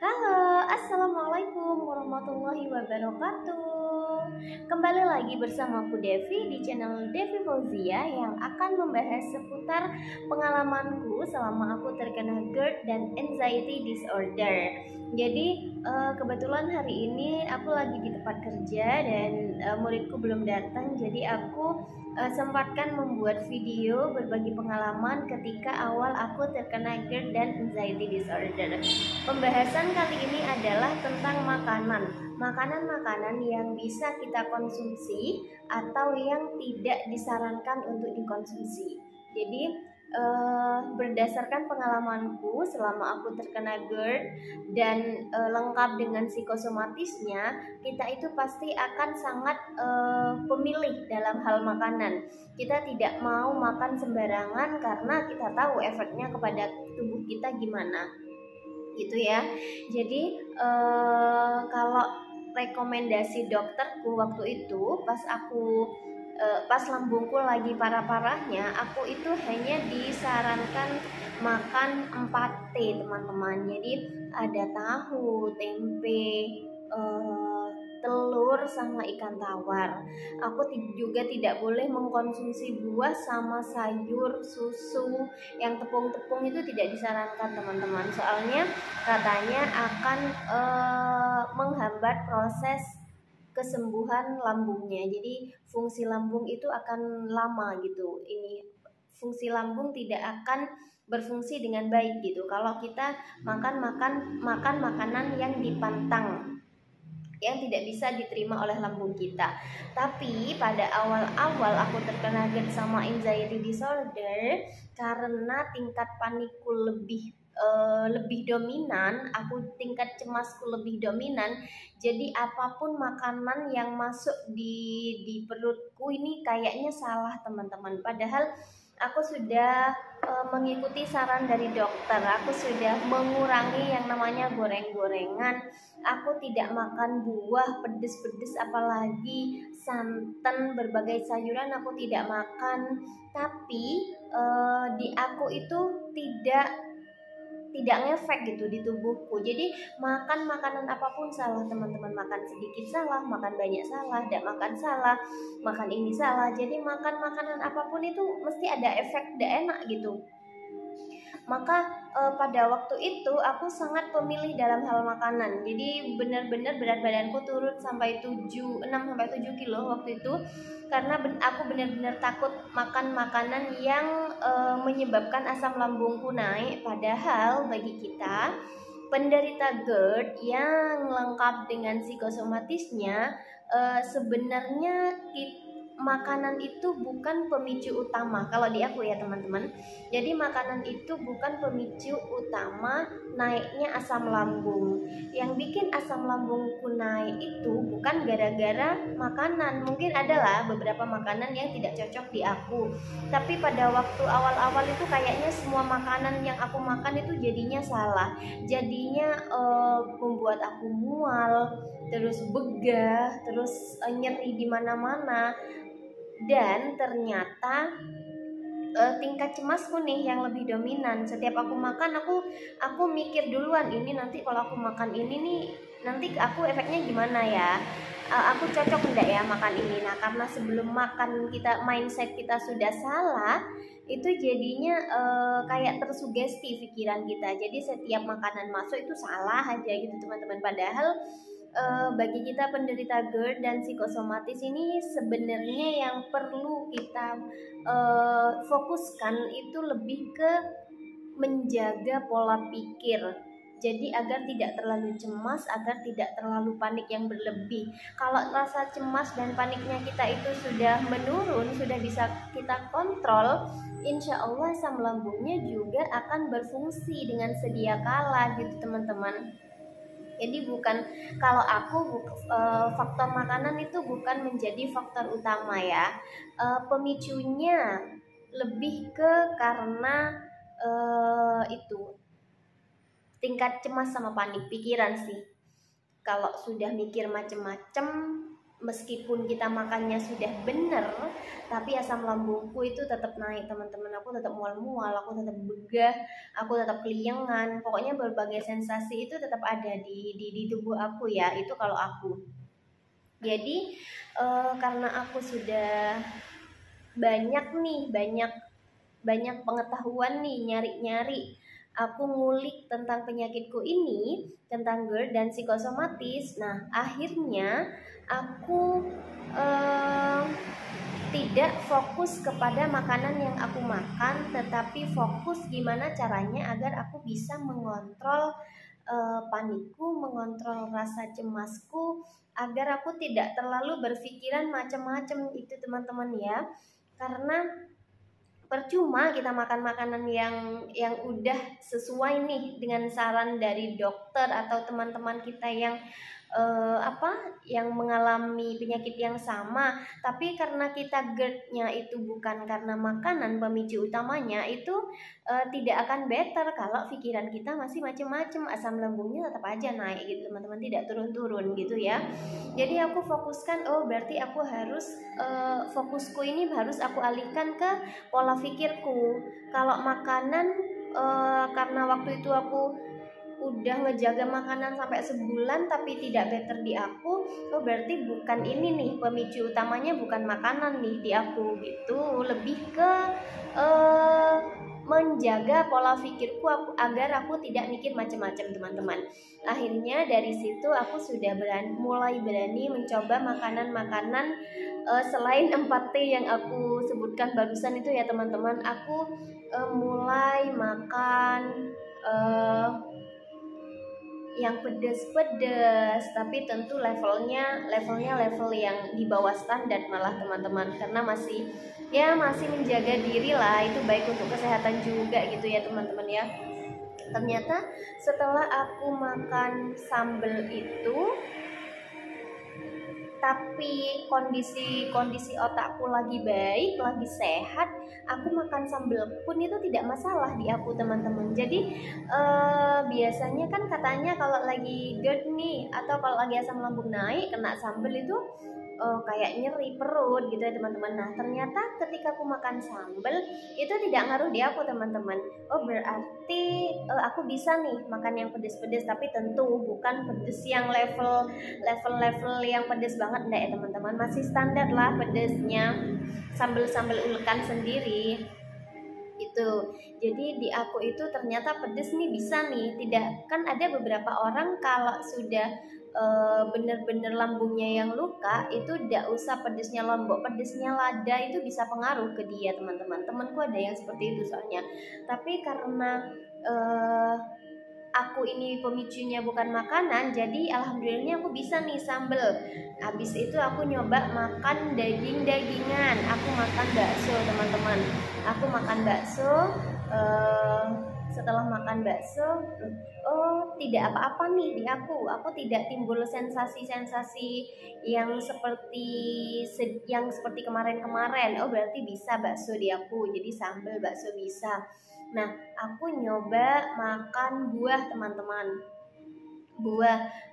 Halo, assalamualaikum warahmatullahi wabarakatuh. Kembali lagi bersamaku Devi di channel Devi Fauzia yang akan membahas seputar pengalamanku selama aku terkena GERD dan anxiety disorder. Jadi kebetulan hari ini aku lagi di tempat kerja dan muridku belum datang, jadi aku sempatkan membuat video berbagi pengalaman ketika awal aku terkena GERD dan anxiety disorder. Pembahasan kali ini adalah tentang makanan-makanan yang bisa kita konsumsi atau yang tidak disarankan untuk dikonsumsi. Jadi berdasarkan pengalamanku selama aku terkena GERD dan lengkap dengan psikosomatisnya, kita itu pasti akan sangat pemilih dalam hal makanan. Kita tidak mau makan sembarangan karena kita tahu efeknya kepada tubuh kita gimana, gitu ya. Jadi kalau rekomendasi dokterku waktu itu pas lambungku lagi parah-parahnya, aku itu hanya disarankan makan 4T teman-teman. Jadi ada tahu, tempe, telur sama ikan tawar. Aku juga tidak boleh mengkonsumsi buah sama sayur, susu yang tepung-tepung itu tidak disarankan teman-teman. Soalnya katanya akan menghambat proses kesembuhan lambungnya. Jadi fungsi lambung itu akan lama gitu. Ini fungsi lambung tidak akan berfungsi dengan baik gitu kalau kita makan makanan yang dipantang, yang tidak bisa diterima oleh lambung kita. Tapi pada awal-awal aku terkena GERD sama anxiety disorder, karena tingkat panikku lebih dominan, tingkat cemasku lebih dominan. Jadi apapun makanan yang masuk di perutku ini kayaknya salah teman-teman. Padahal aku sudah mengikuti saran dari dokter. Aku sudah mengurangi yang namanya goreng-gorengan. Aku tidak makan buah pedes-pedes, apalagi santan, berbagai sayuran aku tidak makan. Tapi di aku itu tidak ngefek gitu di tubuhku. Jadi makan makanan apapun salah teman-teman. Makan sedikit salah, makan banyak salah, tidak makan salah, makan ini salah. Jadi makan makanan apapun itu mesti ada efek tidak enak gitu. Maka pada waktu itu aku sangat pemilih dalam hal makanan. Jadi benar-benar berat badanku turun sampai 6 sampai 7 kilo waktu itu, karena aku benar-benar takut makan makanan yang menyebabkan asam lambungku naik. Padahal bagi kita penderita GERD yang lengkap dengan psikosomatisnya, sebenarnya makanan itu bukan pemicu utama kalau di aku ya teman-teman. Jadi makanan itu bukan pemicu utama naiknya asam lambung. Yang bikin asam lambungku naik itu bukan gara-gara makanan. Mungkin adalah beberapa makanan yang tidak cocok di aku, tapi pada waktu awal-awal itu kayaknya semua makanan yang aku makan itu jadinya salah. Jadinya membuat aku mual, terus begah, terus nyeri di mana-mana. Dan ternyata tingkat cemasku nih yang lebih dominan. Setiap aku makan, aku mikir duluan, ini nanti kalau aku makan ini nih, nanti aku efeknya gimana ya, aku cocok enggak ya makan ini. Nah, karena sebelum makan mindset kita sudah salah, itu jadinya kayak tersugesti pikiran kita. Jadi setiap makanan masuk itu salah aja gitu teman-teman. Padahal bagi kita penderita GERD dan psikosomatis ini sebenarnya yang perlu kita fokuskan itu lebih ke menjaga pola pikir. Jadi agar tidak terlalu cemas, agar tidak terlalu panik yang berlebih. Kalau rasa cemas dan paniknya kita itu sudah menurun, sudah bisa kita kontrol, insya Allah asam lambungnya juga akan berfungsi dengan sedia kala gitu teman-teman. Jadi kalau aku faktor makanan itu bukan menjadi faktor utama ya. Pemicunya lebih ke karena itu tingkat cemas sama panik pikiran sih. Kalau sudah mikir macem-macem, meskipun kita makannya sudah benar, tapi asam lambungku itu tetap naik teman-teman. Aku tetap mual-mual, aku tetap begah, aku tetap keliengan. Pokoknya berbagai sensasi itu tetap ada di tubuh aku ya. Itu kalau aku. Jadi karena aku sudah banyak pengetahuan nih, nyari-nyari, aku ngulik tentang penyakitku ini, tentang GERD dan psikosomatis. Nah, akhirnya aku tidak fokus kepada makanan yang aku makan, tetapi fokus gimana caranya agar aku bisa mengontrol panikku, mengontrol rasa cemasku, agar aku tidak terlalu berpikiran macam-macam itu teman-teman ya. Karena percuma kita makan makanan yang udah sesuai nih dengan saran dari dokter atau teman-teman kita yang yang mengalami penyakit yang sama, tapi karena kita GERD-nya itu bukan karena makanan pemicu utamanya, itu tidak akan better kalau pikiran kita masih macam-macam, asam lambungnya tetap aja naik gitu teman-teman, tidak turun-turun gitu ya. Jadi aku fokuskan, berarti aku harus fokusku ini harus aku alihkan ke pola pikirku. Kalau makanan karena waktu itu aku udah ngejaga makanan sampai sebulan tapi tidak better di aku, berarti bukan ini nih pemicu utamanya, bukan makanan nih di aku gitu. Lebih ke menjaga pola pikirku agar aku tidak mikir macam-macam teman-teman. Akhirnya dari situ aku sudah mulai berani mencoba makanan-makanan selain 4T yang aku sebutkan barusan itu ya teman-teman. Aku mulai makan yang pedas-pedas, tapi tentu levelnya level yang di bawah standar malah teman-teman, karena masih menjaga diri lah, itu baik untuk kesehatan juga gitu ya teman-teman ya. Ternyata setelah aku makan sambal itu, tapi kondisi otakku lagi baik, lagi sehat, aku makan sambal pun itu tidak masalah di aku teman-teman. Jadi biasanya kan katanya kalau lagi GERD nih atau kalau lagi asam lambung naik, kena sambal itu kayak nyeri perut gitu ya teman-teman. Nah ternyata ketika aku makan sambal itu tidak ngaruh di aku teman-teman. Berarti aku bisa nih makan yang pedes-pedes, tapi tentu bukan pedes yang level yang pedes banget enggak ya teman-teman, masih standar lah pedesnya, sambal ulekan sendiri itu. Jadi di aku itu ternyata pedes nih bisa nih, tidak kan ada beberapa orang kalau sudah bener-bener lambungnya yang luka itu tidak usah pedesnya lombok, pedesnya lada itu bisa pengaruh ke dia teman-teman. Temanku ada yang seperti itu soalnya. Tapi karena aku ini pemicunya bukan makanan, jadi alhamdulillahnya aku bisa nih sambel. Habis itu aku nyoba makan dagingan, aku makan bakso teman-teman. Aku makan bakso, setelah makan bakso, tidak apa-apa nih di aku tidak timbul sensasi-sensasi yang seperti kemarin-kemarin. Berarti bisa bakso di aku, jadi sambel bakso bisa. Nah, aku nyoba makan buah teman-teman.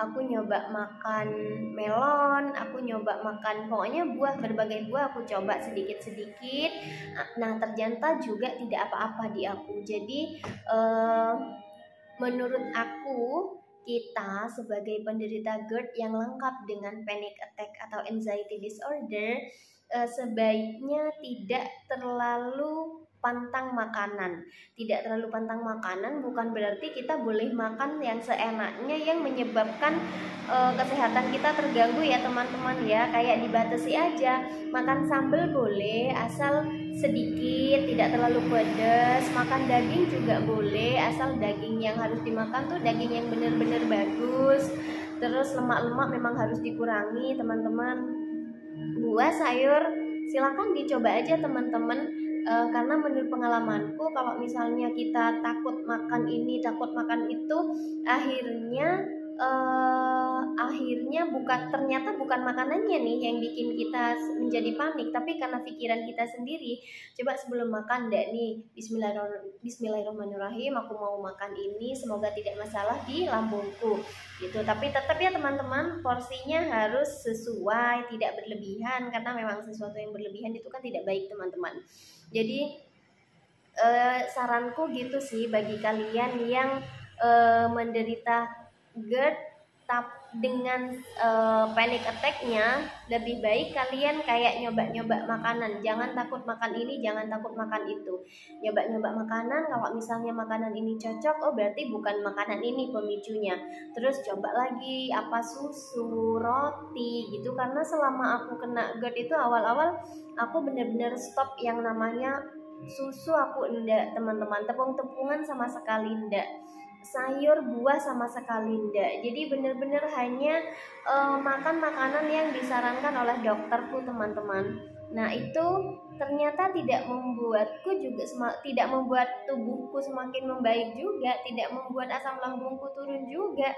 Aku nyoba makan melon, aku nyoba makan pokoknya berbagai buah aku coba sedikit-sedikit. Nah, ternyata juga tidak apa-apa di aku. Jadi menurut aku, kita sebagai penderita GERD yang lengkap dengan panic attack atau anxiety disorder sebaiknya tidak terlalu pantang makanan. Tidak terlalu pantang makanan bukan berarti kita boleh makan yang seenaknya yang menyebabkan kesehatan kita terganggu ya teman-teman ya. Kayak dibatasi aja, makan sambal boleh asal sedikit, tidak terlalu pedas. Makan daging juga boleh asal daging yang harus dimakan tuh daging yang benar-benar bagus. Terus lemak-lemak memang harus dikurangi teman-teman. Buah, sayur silakan dicoba aja teman-teman. Karena menurut pengalamanku kalau misalnya kita takut makan ini takut makan itu, akhirnya akhirnya ternyata bukan makanannya nih yang bikin kita menjadi panik, tapi karena pikiran kita sendiri. Coba sebelum makan deh nih, Bismillahirrahmanirrahim, aku mau makan ini, semoga tidak masalah di lambungku gitu. Tapi tetap ya teman-teman, porsinya harus sesuai, tidak berlebihan, karena memang sesuatu yang berlebihan itu kan tidak baik teman-teman. Jadi saranku gitu sih bagi kalian yang menderita GERD dengan panic attack-nya, lebih baik kalian kayak nyoba-nyoba makanan. Jangan takut makan ini, jangan takut makan itu. Nyoba-nyoba makanan, kalau misalnya makanan ini cocok, oh berarti bukan makanan ini pemicunya. Terus coba lagi apa, susu, roti gitu. Karena selama aku kena GERD itu awal-awal aku bener-bener stop yang namanya susu, aku enggak teman-teman, tepung-tepungan sama sekali enggak, sayur buah sama sekali enggak. Jadi benar-benar hanya makan makanan yang disarankan oleh dokterku teman-teman. Nah itu ternyata tidak membuatku juga tidak membuat tubuhku semakin membaik juga, tidak membuat asam lambungku turun juga.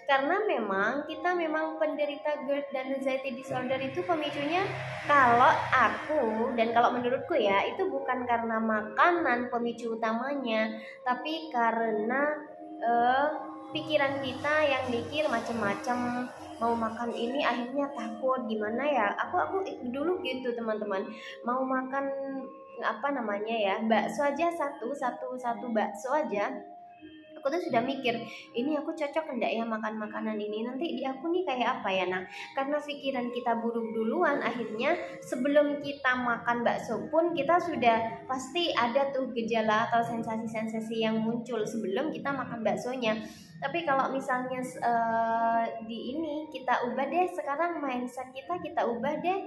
Karena memang kita memang penderita GERD dan anxiety disorder itu pemicunya, kalau aku dan kalau menurutku ya, itu bukan karena makanan pemicu utamanya, tapi karena pikiran kita yang mikir macam-macam. Mau makan ini akhirnya takut, gimana ya, aku dulu gitu teman-teman, mau makan apa namanya ya, bakso aja, satu bakso aja aku tuh sudah mikir, ini aku cocok enggak ya makan makanan ini, nanti di aku nih kayak apa ya. Nah karena pikiran kita buruk duluan, akhirnya sebelum kita makan bakso pun kita sudah pasti ada tuh gejala atau sensasi-sensasi yang muncul sebelum kita makan baksonya. Tapi kalau misalnya di ini kita ubah deh, sekarang mindset kita ubah deh,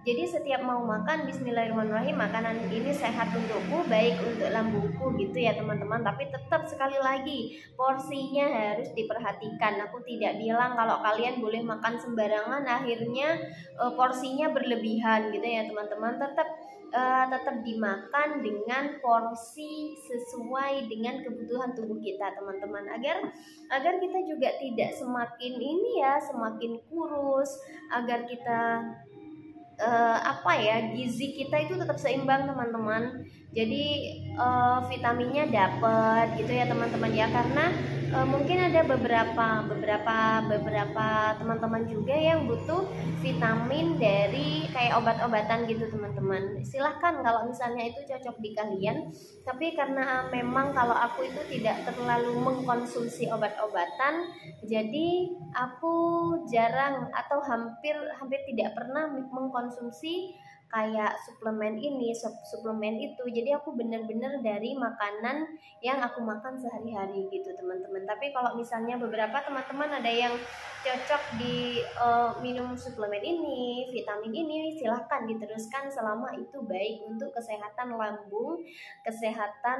jadi setiap mau makan Bismillahirrahmanirrahim, makanan ini sehat untukku, baik untuk lambungku gitu ya teman-teman. Tapi tetap sekali lagi, porsinya harus diperhatikan. Aku tidak bilang kalau kalian boleh makan sembarangan akhirnya porsinya berlebihan gitu ya teman-teman. Tetap dimakan dengan porsi sesuai dengan kebutuhan tubuh kita teman-teman, agar kita juga tidak semakin ini ya, semakin kurus, agar kita gizi kita itu tetap seimbang teman-teman. Jadi vitaminnya dapat gitu ya teman-teman ya. Karena mungkin ada beberapa teman-teman juga yang butuh vitamin dari kayak obat-obatan gitu teman-teman. Silahkan kalau misalnya itu cocok di kalian. Tapi karena memang kalau aku itu tidak terlalu mengkonsumsi obat-obatan, jadi aku jarang atau hampir tidak pernah mengkonsumsi kayak suplemen ini, suplemen itu. Jadi aku bener-bener dari makanan yang aku makan sehari-hari gitu teman-teman. Tapi kalau misalnya beberapa teman-teman ada yang cocok di minum suplemen ini, vitamin ini, silahkan diteruskan selama itu baik untuk kesehatan lambung, kesehatan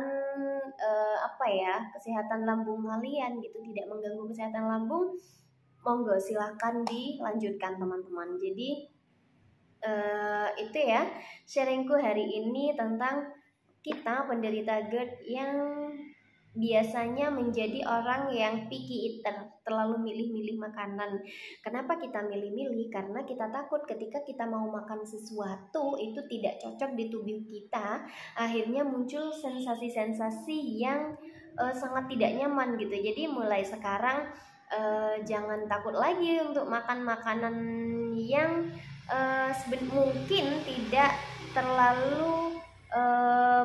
kesehatan lambung kalian gitu, tidak mengganggu kesehatan lambung. Monggo silahkan dilanjutkan teman-teman. Jadi itu ya sharingku hari ini tentang kita penderita GERD yang biasanya menjadi orang yang picky eater, terlalu milih-milih makanan. Kenapa kita milih-milih? Karena kita takut ketika kita mau makan sesuatu itu tidak cocok di tubuh kita, akhirnya muncul sensasi-sensasi yang sangat tidak nyaman gitu. Jadi mulai sekarang jangan takut lagi untuk makan makanan yang mungkin tidak terlalu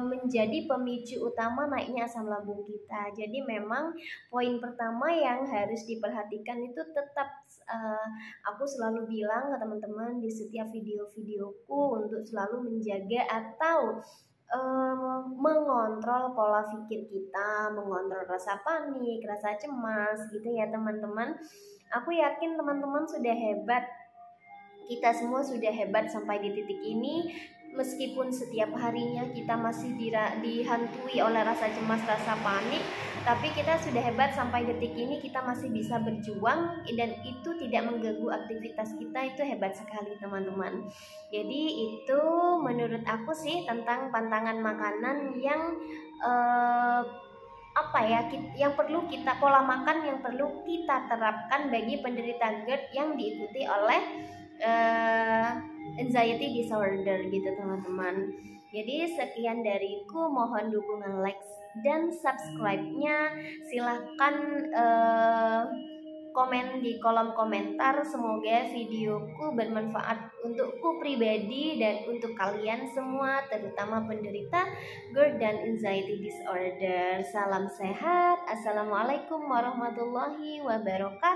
menjadi pemicu utama naiknya asam lambung kita. Jadi memang poin pertama yang harus diperhatikan itu tetap aku selalu bilang ke teman-teman di setiap video-videoku untuk selalu menjaga atau mengontrol pola pikir kita, mengontrol rasa panik, rasa cemas gitu ya teman-teman. Aku yakin teman-teman sudah hebat, kita semua sudah hebat sampai di titik ini. Meskipun setiap harinya kita masih dihantui oleh rasa cemas, rasa panik, tapi kita sudah hebat sampai detik ini, kita masih bisa berjuang dan itu tidak mengganggu aktivitas kita. Itu hebat sekali teman-teman. Jadi itu menurut aku sih tentang pantangan makanan yang yang perlu kita pola makan yang perlu kita terapkan bagi penderita GERD yang diikuti oleh anxiety disorder gitu teman-teman. Jadi sekian dariku, mohon dukungan like dan subscribe-nya. Silahkan komen di kolom komentar. Semoga videoku bermanfaat untukku pribadi dan untuk kalian semua, terutama penderita GERD dan anxiety disorder. Salam sehat. Assalamualaikum warahmatullahi wabarakatuh.